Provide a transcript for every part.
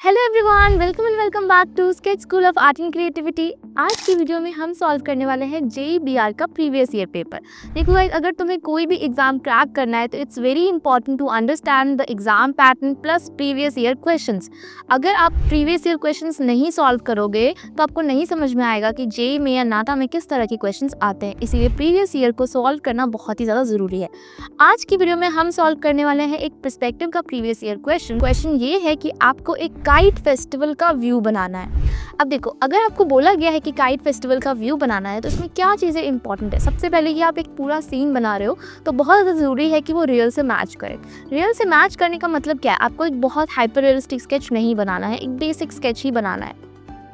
Hello everyone, welcome and welcome back to sketch school of art and creativity. आज की video में हम solve करने वाले हैं JEBR का प्रीवियस ईयर पेपर। देखो गाइस, अगर तुम्हें कोई भी एग्जाम क्रैक करना है तो it's very important to understand the exam pattern plus previous year questions. अगर आप प्रीवियस ईयर क्वेश्चंस नहीं सॉल्व करोगे तो आपको नहीं समझ में आएगा कि JEE में या नाटा में किस तरह के क्वेश्चंस आते हैं। इसीलिए प्रीवियस ईयर को सॉल्व करना बहुत ही ज़्यादा ज़रूरी है। आज की वीडियो में हम सॉल्व करने वाले हैं एक पर्सपेक्टिव का प्रीवियस ईयर क्वेश्चन ये है कि आपको एक काइट फेस्टिवल का व्यू बनाना है। अब देखो, अगर आपको बोला गया है कि काइट फेस्टिवल का व्यू बनाना है तो इसमें क्या चीज़ें इंपॉर्टेंट है। सबसे पहले कि आप एक पूरा सीन बना रहे हो तो बहुत ज़्यादा ज़रूरी है कि वो रियल से मैच करे। रियल से मैच करने का मतलब क्या है, आपको एक बहुत हाइपर रियलिस्टिक स्केच नहीं बनाना है, एक बेसिक स्केच ही बनाना है।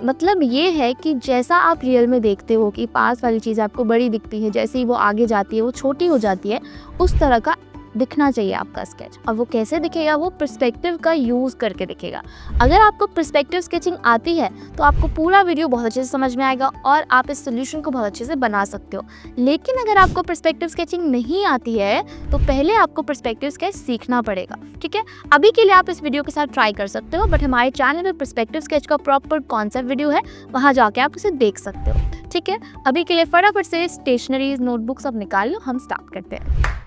मतलब ये है कि जैसा आप रियल में देखते हो कि पास वाली चीज़ आपको बड़ी दिखती है, जैसे ही वो आगे जाती है वो छोटी हो जाती है, उस तरह का दिखना चाहिए आपका स्केच। और वो कैसे दिखेगा, वो पर्सपेक्टिव का यूज़ करके दिखेगा। अगर आपको पर्सपेक्टिव स्केचिंग आती है तो आपको पूरा वीडियो बहुत अच्छे से समझ में आएगा और आप इस सोल्यूशन को बहुत अच्छे से बना सकते हो। लेकिन अगर आपको पर्सपेक्टिव स्केचिंग नहीं आती है तो पहले आपको पर्सपेक्टिव स्केच सीखना पड़ेगा, ठीक है। अभी के लिए आप इस वीडियो के साथ ट्राई कर सकते हो, बट हमारे चैनल पर पर्सपेक्टिव स्केच का प्रॉपर कॉन्सेप्ट वीडियो है, वहाँ जाके आप उसे देख सकते हो, ठीक है। अभी के लिए फटाफट से स्टेशनरीज नोटबुक सब निकाल लो, हम स्टार्ट करते हैं।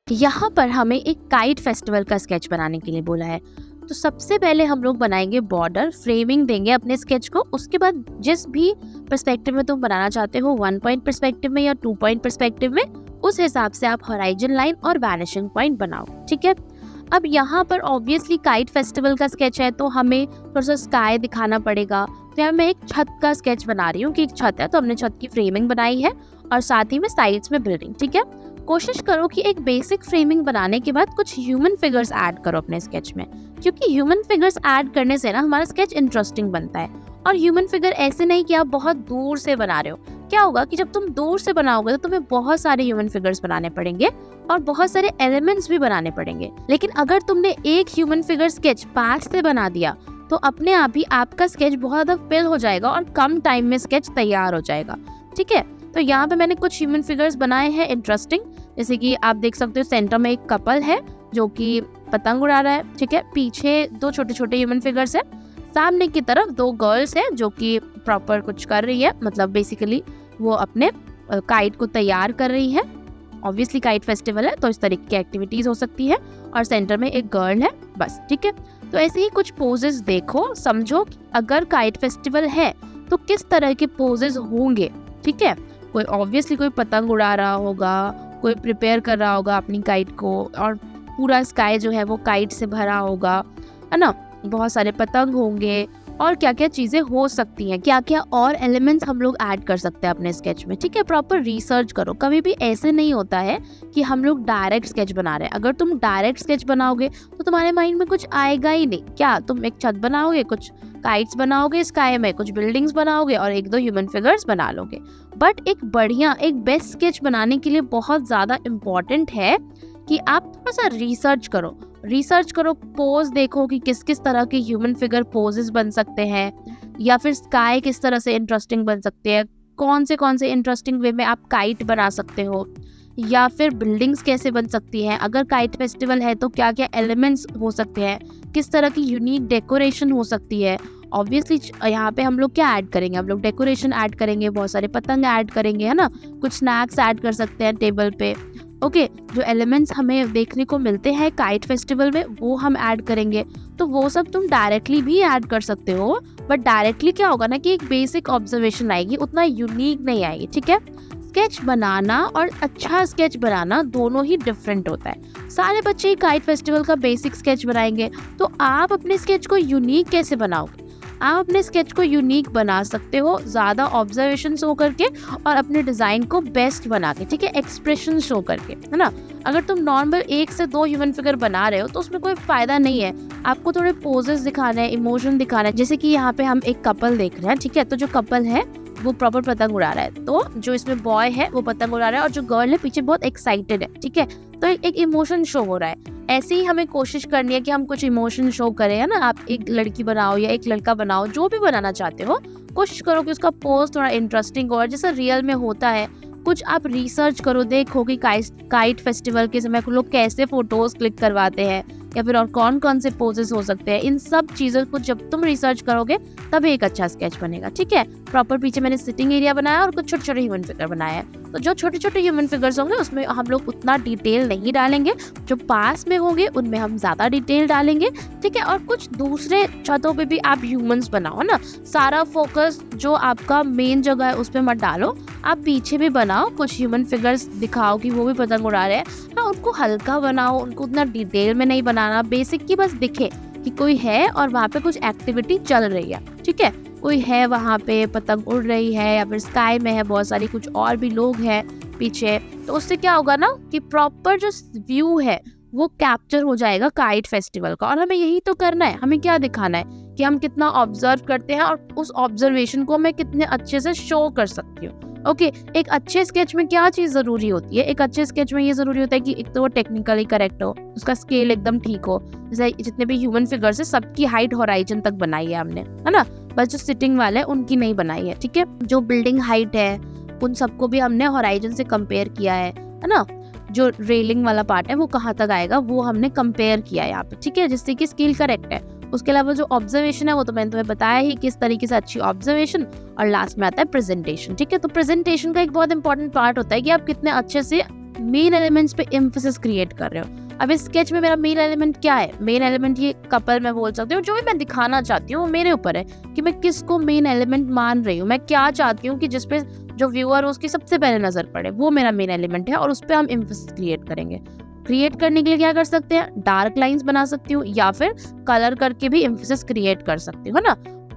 यहाँ पर हमें एक काइट फेस्टिवल का स्केच बनाने के लिए बोला है। तो सबसे पहले हम लोग बनाएंगे बॉर्डर, फ्रेमिंग देंगे अपने स्केच को। उसके बाद जिस भी पर्सपेक्टिव में तुम बनाना चाहते हो, 1 पॉइंट पर्सपेक्टिव में या 2 पॉइंट पर्सपेक्टिव में, उस हिसाब से आप हॉराइजन लाइन और वैनिशिंग पॉइंट बनाओ, ठीक है। अब यहाँ पर ऑब्वियसली काइट फेस्टिवल का स्केच है तो हमें थोड़ा सा स्काई दिखाना पड़ेगा। तो यहाँ मैं एक छत का स्केच बना रही हूँ कि एक छत है तो हमने छत की फ्रेमिंग बनाई है और साथ ही में साइड्स में बिल्डिंग, ठीक है। कोशिश करो कि एक बेसिक फ्रेमिंग बनाने के बाद कुछ ह्यूमन फिगर्स ऐड करो अपने स्केच में, क्योंकि ह्यूमन फिगर्स ऐड करने से ना हमारा स्केच इंटरेस्टिंग बनता है। और ह्यूमन फिगर ऐसे नहीं कि आप बहुत दूर से बना रहे हो। क्या होगा कि जब तुम दूर से बनाओगे तो तुम्हें बहुत सारे ह्यूमन फिगर्स बनाने पड़ेंगे और बहुत सारे एलिमेंट्स भी बनाने पड़ेंगे। लेकिन अगर तुमने एक ह्यूमन फिगर स्केच पास से बना दिया तो अपने आप ही आपका स्केच बहुत ज्यादा फिल हो जाएगा और कम टाइम में स्केच तैयार हो जाएगा, ठीक है। तो यहाँ पे मैंने कुछ ह्यूमन फिगर्स बनाए हैं इंटरेस्टिंग, जैसे कि आप देख सकते हो सेंटर में एक कपल है जो कि पतंग उड़ा रहा है, ठीक है। पीछे 2 छोटे छोटे ह्यूमन फिगर्स है, सामने की तरफ 2 गर्ल्स है जो कि प्रॉपर कुछ कर रही है, मतलब बेसिकली वो अपने काइट को तैयार कर रही है। ऑब्वियसली काइट फेस्टिवल है तो इस तरीके की एक्टिविटीज हो सकती है। और सेंटर में एक गर्ल है, बस, ठीक है। तो ऐसे ही कुछ पोजेस देखो, समझो अगर काइट फेस्टिवल है तो किस तरह के पोजेस होंगे, ठीक है। कोई ऑब्वियसली कोई पतंग उड़ा रहा होगा, कोई प्रिपेयर कर रहा होगा अपनी काइट को, और पूरा स्काई जो है वो काइट से भरा होगा, है ना। बहुत सारे पतंग होंगे और क्या क्या चीज़ें हो सकती हैं, क्या क्या और एलिमेंट्स हम लोग ऐड कर सकते हैं अपने स्केच में, ठीक है। प्रॉपर रिसर्च करो। कभी भी ऐसे नहीं होता है कि हम लोग डायरेक्ट स्केच बना रहे हैं। अगर तुम डायरेक्ट स्केच बनाओगे तो तुम्हारे माइंड में कुछ आएगा ही नहीं। क्या तुम एक छत बनाओगे, कुछ काइट्स बनाओगे स्काई में, कुछ बिल्डिंग्स बनाओगे और 1-2 ह्यूमन फिगर्स बना लोगे। बट एक बढ़िया, एक बेस्ट स्केच बनाने के लिए बहुत ज़्यादा इम्पॉर्टेंट है कि आप थोड़ा सा रिसर्च करो, पोज देखो कि किस किस तरह के ह्यूमन फिगर पोजेस बन सकते हैं, या फिर स्काई किस तरह से इंटरेस्टिंग बन सकते हैं, कौन से इंटरेस्टिंग वे में आप काइट बना सकते हो, या फिर बिल्डिंग्स कैसे बन सकती हैं। अगर काइट फेस्टिवल है तो क्या क्या एलिमेंट्स हो सकते हैं, किस तरह की यूनिक डेकोरेशन हो सकती है। ऑब्वियसली यहाँ पे हम लोग क्या ऐड करेंगे, हम लोग डेकोरेशन ऐड करेंगे, बहुत सारे पतंग ऐड करेंगे, है ना, कुछ स्नैक्स ऐड कर सकते हैं टेबल पे, ओके। जो एलिमेंट्स हमें देखने को मिलते हैं काइट फेस्टिवल में वो हम ऐड करेंगे। तो वो सब तुम डायरेक्टली भी ऐड कर सकते हो, बट डायरेक्टली क्या होगा ना कि एक बेसिक ऑब्जर्वेशन आएगी, उतना यूनिक नहीं आएगी, ठीक है। स्केच बनाना और अच्छा स्केच बनाना दोनों ही डिफरेंट होता है। सारे बच्चे काइट फेस्टिवल का बेसिक स्केच बनाएंगे, तो आप अपने स्केच को यूनिक कैसे बनाओगे। आप अपने स्केच को यूनिक बना सकते हो ज़्यादा ऑब्जर्वेशन शो करके और अपने डिज़ाइन को बेस्ट बना के, ठीक है, एक्सप्रेशन शो करके, है ना। अगर तुम नॉर्मल 1 से 2 ह्यूमन फिगर बना रहे हो तो उसमें कोई फ़ायदा नहीं है। आपको थोड़े पोजेस दिखाना है, इमोशन दिखाना है। जैसे कि यहाँ पे हम एक कपल देख रहे हैं, ठीक है। तो जो कपल है वो प्रॉपर पतंग उड़ा रहा है, तो जो इसमें बॉय है वो पतंग उड़ा रहा है और जो गर्ल है पीछे बहुत एक्साइटेड है, ठीक है। तो एक इमोशन शो हो रहा है। ऐसे ही हमें कोशिश करनी है कि हम कुछ इमोशन शो करें, है ना। आप एक लड़की बनाओ या एक लड़का बनाओ, जो भी बनाना चाहते हो, कोशिश करो कि उसका पोज थोड़ा इंटरेस्टिंग हो, और जैसा रियल में होता है। कुछ आप रिसर्च करो, देखो कि काइट फेस्टिवल के समय लोग कैसे फोटोज क्लिक करवाते हैं, या फिर और कौन कौन से पोजेस हो सकते हैं। इन सब चीज़ों को जब तुम रिसर्च करोगे तभी एक अच्छा स्केच बनेगा, ठीक है। प्रॉपर पीछे मैंने सिटिंग एरिया बनाया और कुछ छोटे छोटे ह्यूमन फिगर बनाया है। तो जो छोटे छोटे ह्यूमन फिगर्स होंगे उसमें हम लोग उतना डिटेल नहीं डालेंगे, जो पास में होंगे उनमें हम ज़्यादा डिटेल डालेंगे, ठीक है। और कुछ दूसरे छतों पे भी आप ह्यूमंस बनाओ ना, सारा फोकस जो आपका मेन जगह है उस पर मत डालो, आप पीछे भी बनाओ, कुछ ह्यूमन फिगर्स दिखाओ कि वो भी पतंग उड़ा रहे हैं ना। उनको हल्का बनाओ, उनको उतना डिटेल में नहीं बनाना, बेसिक की बस दिखे कि कोई है और वहाँ पे कुछ एक्टिविटी चल रही है, ठीक है। कोई है वहाँ पे, पतंग उड़ रही है या फिर स्काई में है बहुत सारी, कुछ और भी लोग हैं पीछे। तो उससे क्या होगा ना कि प्रॉपर जो व्यू है वो कैप्चर हो जाएगा काइट फेस्टिवल का। और हमें यही तो करना है, हमें क्या दिखाना है कि हम कितना ऑब्जर्व करते हैं और उस ऑब्जर्वेशन को मैं कितने अच्छे से शो कर सकती हूँ। ओके, एक अच्छे स्केच में क्या चीज़ ज़रूरी होती है? एक अच्छे स्केच में ये ज़रूरी होता है कि एक तो वो टेक्निकली करेक्ट हो, उसका स्केल एकदम ठीक हो। जैसे जितने भी ह्यूमन फिगर्स है सबकी हाइट हॉराइजन तक बनाई है हमने, है ना। बस जो सिटिंग वाले हैं उनकी नहीं बनाई है, ठीक है। जो बिल्डिंग हाइट है उन सबको भी हमने हॉराइजन से कंपेयर किया है ना। जो रेलिंग वाला पार्ट है वो कहाँ तक आएगा वो हमने कंपेयर किया है यहाँ पे, ठीक है, जिससे कि स्केल करेक्ट है। उसके अलावा जो ऑब्जर्वेशन है वो तो मैंने तुम्हें बताया ही किस तरीके से अच्छी ऑब्जर्वेशन, और लास्ट में आता है प्रेजेंटेशन, ठीक है। तो प्रेजेंटेशन का एक बहुत इंपॉर्टेंट पार्ट होता है कि आप कितने अच्छे से मेन एलिमेंट्स पे एम्फेसिस क्रिएट कर रहे हो। अब इस स्केच में मेरा मेन एलिमेंट क्या है? मेन एलिमेंट ये कपल मैं बोल सकती हूँ, जो भी मैं दिखाना चाहती हूँ वो मेरे ऊपर है कि मैं किसको मेन एलिमेंट मान रही हूँ, मैं क्या चाहती हूँ कि जिसपे जो व्यूअर हो उसकी सबसे पहले नजर पड़े, वो मेरा मेन एलिमेंट है और उस पर हम एम्फेसिस क्रिएट करेंगे। क्रिएट करने के लिए क्या कर सकते हैं? डार्क लाइंस बना सकती हूँ या फिर कलर करके भी एम्फेसिस क्रिएट कर सकती हूँ, है ना।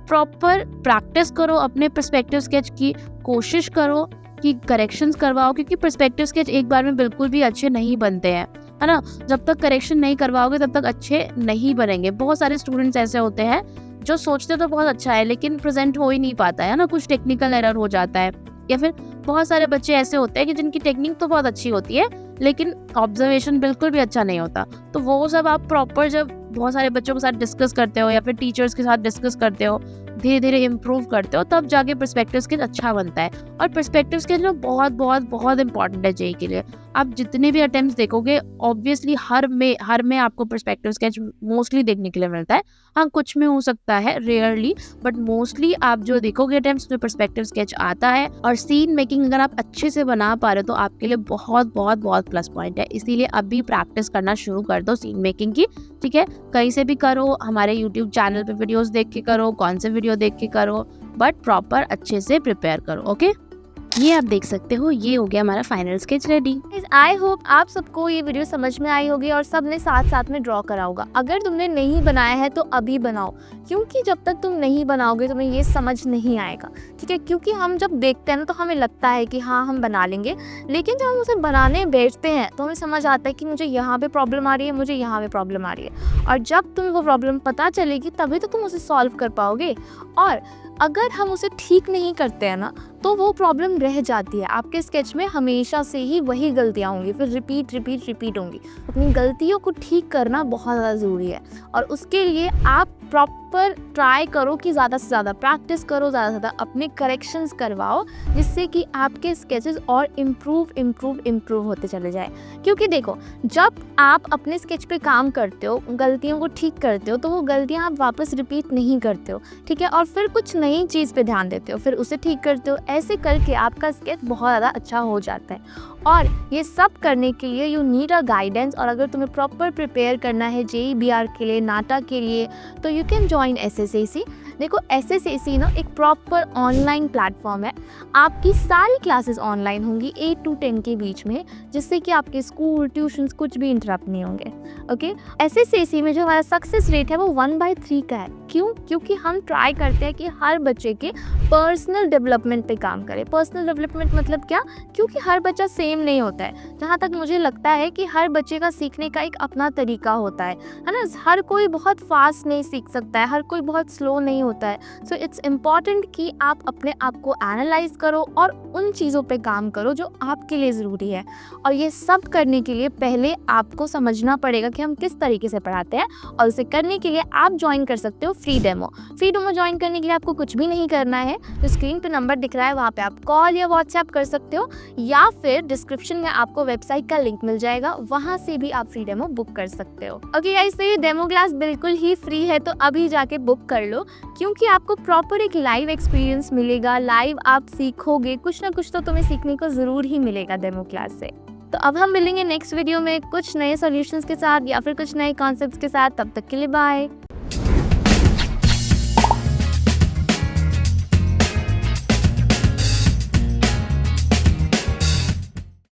प्रॉपर प्रैक्टिस करो अपने पर्सपेक्टिव स्केच की, कोशिश करो कि करेक्शंस करवाओ, क्योंकि पर्सपेक्टिव स्केच एक बार में बिल्कुल भी अच्छे नहीं बनते हैं, है ना। जब तक करेक्शन नहीं करवाओगे तब तक अच्छे नहीं बनेंगे। बहुत सारे स्टूडेंट्स ऐसे होते हैं जो सोचते तो बहुत अच्छा है लेकिन प्रेजेंट हो ही नहीं पाता है ना, कुछ टेक्निकल एरर हो जाता है। या फिर बहुत सारे बच्चे ऐसे होते हैं कि जिनकी टेक्निक तो बहुत अच्छी होती है लेकिन ऑब्जर्वेशन बिल्कुल भी अच्छा नहीं होता। तो वो सब आप प्रॉपर जब बहुत सारे बच्चों के साथ डिस्कस करते हो या फिर टीचर्स के साथ डिस्कस करते हो, धीरे धीरे इम्प्रूव करते हो, तब जाके पर्सपेक्टिव स्केच अच्छा बनता है। और पर्सपेक्टिव स्केच ना बहुत बहुत बहुत इंपॉर्टेंट है जेई के लिए। आप जितने भी अटेम्प्ट्स देखोगे ऑब्वियसली हर में आपको पर्सपेक्टिव स्केच मोस्टली देखने के लिए मिलता है। हाँ, कुछ में हो सकता है रेयरली, बट मोस्टली आप जो देखोगे अटेम्प्ट्स में पर्सपेक्टिव स्केच आता है। और सीन मेकिंग अगर आप अच्छे से बना पा रहे हो तो आपके लिए बहुत बहुत बहुत प्लस पॉइंट है। इसीलिए अभी प्रैक्टिस करना शुरू कर दो सीन मेकिंग की, ठीक है। कहीं से भी करो, हमारे यूट्यूब चैनल पे वीडियोस देख के करो, कौन से वीडियो देख के करो, बट प्रॉपर अच्छे से प्रिपेयर करो। ओके, ये आप देख सकते हो, ये हो गया हमारा final sketch ready. I hope आप सबको ये वीडियो समझ में आई होगी और सबने साथ साथ में ड्रॉ करा होगा। अगर तुमने नहीं बनाया है तो अभी बनाओ, क्योंकि जब तक तुम नहीं बनाओगे तुम्हें ये समझ नहीं आएगा, ठीक है। क्योंकि हम जब देखते हैं ना तो हमें लगता है कि हाँ हम बना लेंगे, लेकिन जब हम उसे बनाने बैठते हैं तो हमें समझ आता है कि मुझे यहाँ पे प्रॉब्लम आ रही है, मुझे यहाँ पे प्रॉब्लम आ रही है। और जब तुम्हें वो प्रॉब्लम पता चलेगी तभी तो तुम उसे सॉल्व कर पाओगे। और अगर हम उसे ठीक नहीं करते हैं ना तो वो प्रॉब्लम रह जाती है। आपके स्केच में हमेशा से ही वही गलतियाँ होंगी, फिर रिपीट होंगी। अपनी गलतियों को ठीक करना बहुत ज़्यादा ज़रूरी है और उसके लिए आप प्रॉपर ट्राई करो कि ज़्यादा से ज़्यादा प्रैक्टिस करो, ज़्यादा से ज़्यादा अपने करेक्शंस करवाओ, जिससे कि आपके स्केचेस और इम्प्रूव होते चले जाए। क्योंकि देखो, जब आप अपने स्केच पे काम करते हो, गलतियों को ठीक करते हो, तो वो गलतियाँ आप वापस रिपीट नहीं करते हो, ठीक है। और फिर कुछ नई चीज़ पे ध्यान देते हो, फिर उसे ठीक करते हो। ऐसे करके आपका स्केच बहुत ज़्यादा अच्छा हो जाता है। और ये सब करने के लिए यू नीड अ गाइडेंस। और अगर तुम्हें प्रॉपर प्रिपेयर करना है JEE-BR के लिए, नाटा के लिए, तो यू कैन जॉइन SSAC। देखो, SSAC ना एक प्रॉपर ऑनलाइन प्लेटफॉर्म है। आपकी सारी क्लासेस ऑनलाइन होंगी 8 to 10 के बीच में, जिससे कि आपके स्कूल, ट्यूशन्स कुछ भी इंटरप्ट नहीं होंगे। ओके, SSAC में जो हमारा सक्सेस रेट है वो 1/3 का है। क्यों? क्योंकि हम ट्राई करते हैं कि हर बच्चे के पर्सनल डेवलपमेंट पे काम करें। पर्सनल डेवलपमेंट मतलब क्या? क्योंकि हर बच्चा सेम नहीं होता है। जहाँ तक मुझे लगता है कि हर बच्चे का सीखने का एक अपना तरीका होता है ना? हर कोई बहुत फास्ट नहीं सीख सकता है, हर कोई बहुत स्लो नहीं होता है। सो इट्स इम्पॉर्टेंट कि आप अपने आप को एनालाइज करो और उन चीज़ों पे काम करो जो आपके लिए ज़रूरी है। और ये सब करने के लिए पहले आपको समझना पड़ेगा कि हम किस तरीके से पढ़ाते हैं, और उसे करने के लिए आप ज्वाइन कर सकते हो free demo. Free demo join करने के लिए आपको कुछ भी नहीं करना है। जो स्क्रीन पे नंबर दिख रहा है वहाँ पे आप कॉल या व्हाट्सएप कर सकते हो, या फिर डिस्क्रिप्शन में आपको वेबसाइट का लिंक मिल जाएगा, वहाँ से भी आप फ्री डेमो बुक कर सकते हो। ओके गाइस, तो ये डेमो क्लास बिल्कुल ही फ्री है, तो अभी जाके बुक कर लो, क्योंकि आपको प्रॉपर एक लाइव एक्सपीरियंस मिलेगा। लाइव आप सीखोगे, कुछ ना कुछ तो तुम्हें सीखने को ज़रूर ही मिलेगा डेमो क्लास से। तो अब हम मिलेंगे नेक्स्ट वीडियो में कुछ नए सॉल्यूशंस के साथ या फिर कुछ नए कॉन्सेप्ट्स के साथ। तब तक के लिए बाय।